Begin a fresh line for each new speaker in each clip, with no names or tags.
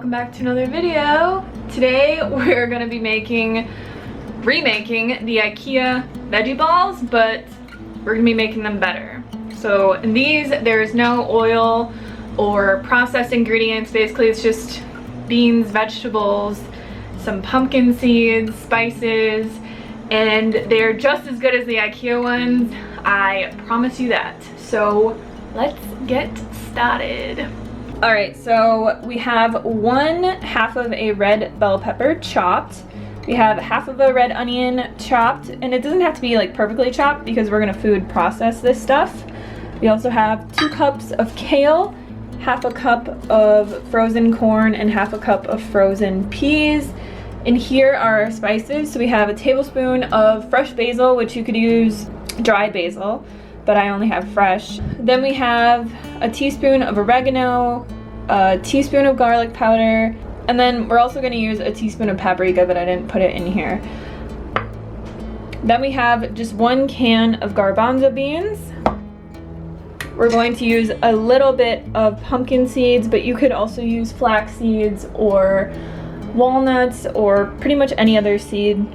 welcome back to another video. Today we're gonna be remaking the Ikea veggie balls, but we're gonna be making them better. So in these, there's no oil or processed ingredients. Basically, it's just beans, vegetables, some pumpkin seeds, spices, and they're just as good as the Ikea ones. I promise you that. So let's get started. All right, so we have 1/2 of a red bell pepper chopped. We have 1/2 of a red onion chopped, and it doesn't have to be like perfectly chopped because we're gonna food process this stuff. We also have 2 cups of kale, 1/2 cup of frozen corn, and 1/2 cup of frozen peas. And here are our spices. So we have a tablespoon of fresh basil, which you could use dry basil, but I only have fresh. Then we have a teaspoon of oregano, a teaspoon of garlic powder, and then we're also going to use a teaspoon of paprika, but I didn't put it in here. Then we have just 1 can of garbanzo beans. We're going to use a little bit of pumpkin seeds, but you could also use flax seeds or walnuts or pretty much any other seed.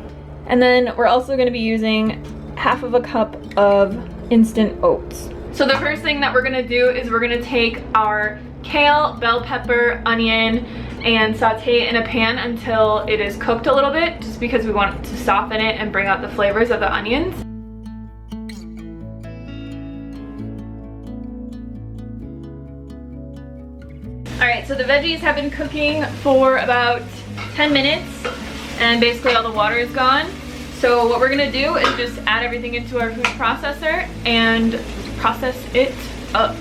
And then we're also going to be using 1/2 cup of instant oats. So the first thing that we're gonna do is we're gonna take our kale, bell pepper, onion, and saute it in a pan until it is cooked a little bit, just because we want to soften it and bring out the flavors of the onions. All right, so the veggies have been cooking for about 10 minutes, and basically all the water is gone. So what we're gonna do is just add everything into our food processor and process it up.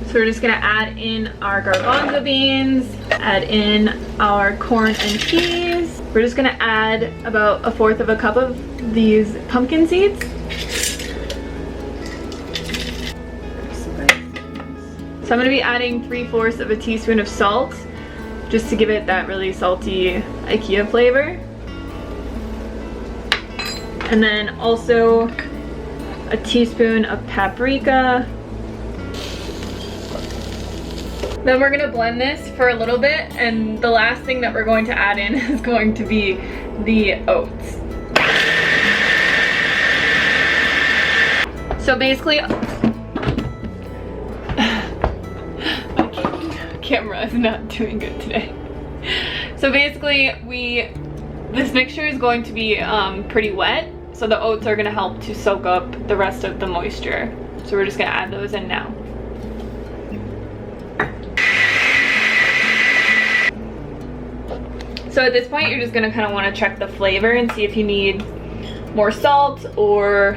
So we're just gonna add in our garbanzo beans, add in our corn and peas. We're just gonna add about 1/4 cup of these pumpkin seeds. So I'm gonna be adding 3/4 of a teaspoon of salt, just to give it that really salty Ikea flavor. And then also a teaspoon of paprika. Then we're gonna blend this for a little bit, and the last thing that we're going to add in is going to be the oats. So basically, my camera is not doing good today. So basically, this mixture is going to be pretty wet. So the oats are gonna help to soak up the rest of the moisture. So we're just gonna add those in now. So at this point, you're just gonna kind of wanna check the flavor and see if you need more salt or...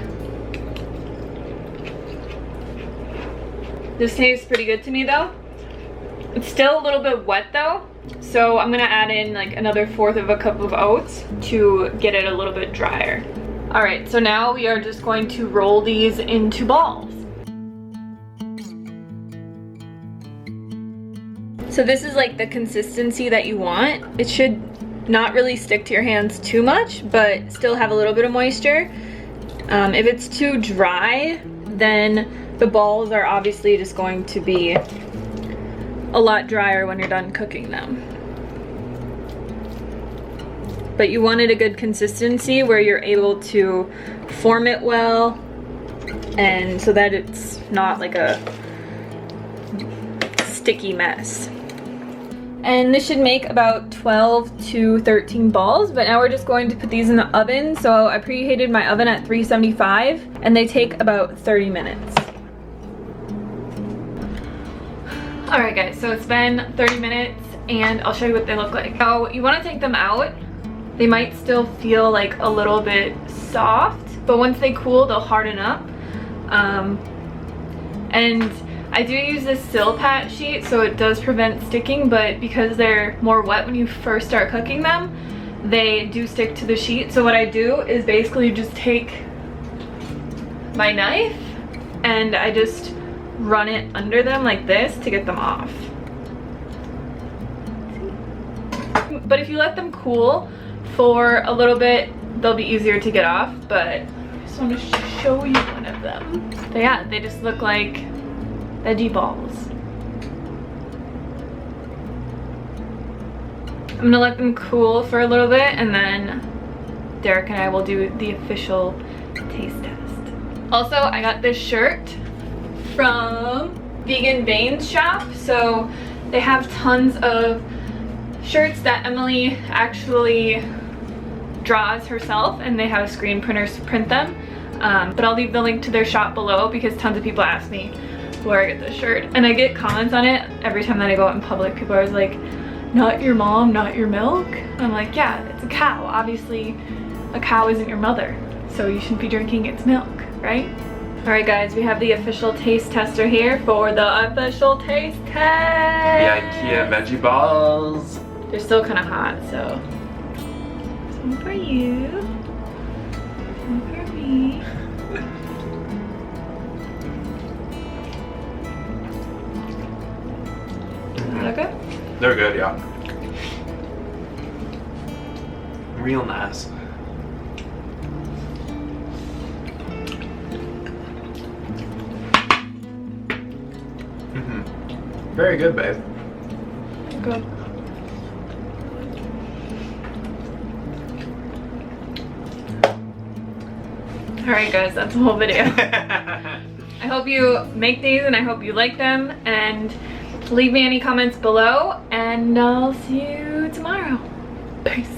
This tastes pretty good to me though. It's still a little bit wet though. So I'm gonna add in like another 1/4 cup of oats to get it a little bit drier. All right, so now we are just going to roll these into balls. So this is like the consistency that you want. It should not really stick to your hands too much, but still have a little bit of moisture. If it's too dry, then the balls are obviously just going to be a lot drier when you're done cooking them. But you wanted a good consistency where you're able to form it well, and so that it's not like a sticky mess. And this should make about 12 to 13 balls, but now we're just going to put these in the oven. So I preheated my oven at 375, and they take about 30 minutes. All right guys, so it's been 30 minutes and I'll show you what they look like. So you wanna take them out. They might still feel like a little bit soft, but once they cool, they'll harden up. And I do use this Hclf sheet, so it does prevent sticking, but because they're more wet when you first start cooking them, they do stick to the sheet. So what I do is basically just take my knife and I just run it under them like this to get them off. But if you let them cool for a little bit, they'll be easier to get off, but I just want to show you one of them. But yeah, they just look like veggie balls. I'm gonna let them cool for a little bit, and then Derek and I will do the official taste test. Also, I got this shirt from Vegan Veins shop. So they have tons of shirts that Emily actually draws herself, and they have screen printers to print them. But I'll leave the link to their shop below because tons of people ask me where I get this shirt, and I get comments on it every time that I go out in public. People are always like, not your mom, not your milk. I'm like, yeah, it's a cow. Obviously a cow isn't your mother, so you shouldn't be drinking its milk, right? All right guys, we have the official taste tester here for the official taste test.
The Ikea Veggie balls.
They're still kind of hot, so some for you, some for me. Okay.
They're good, yeah. Real nice. Very good, babe.
Good. Alright guys, that's the whole video. I hope you make these and I hope you like them, and leave me any comments below, and I'll see you tomorrow. Peace.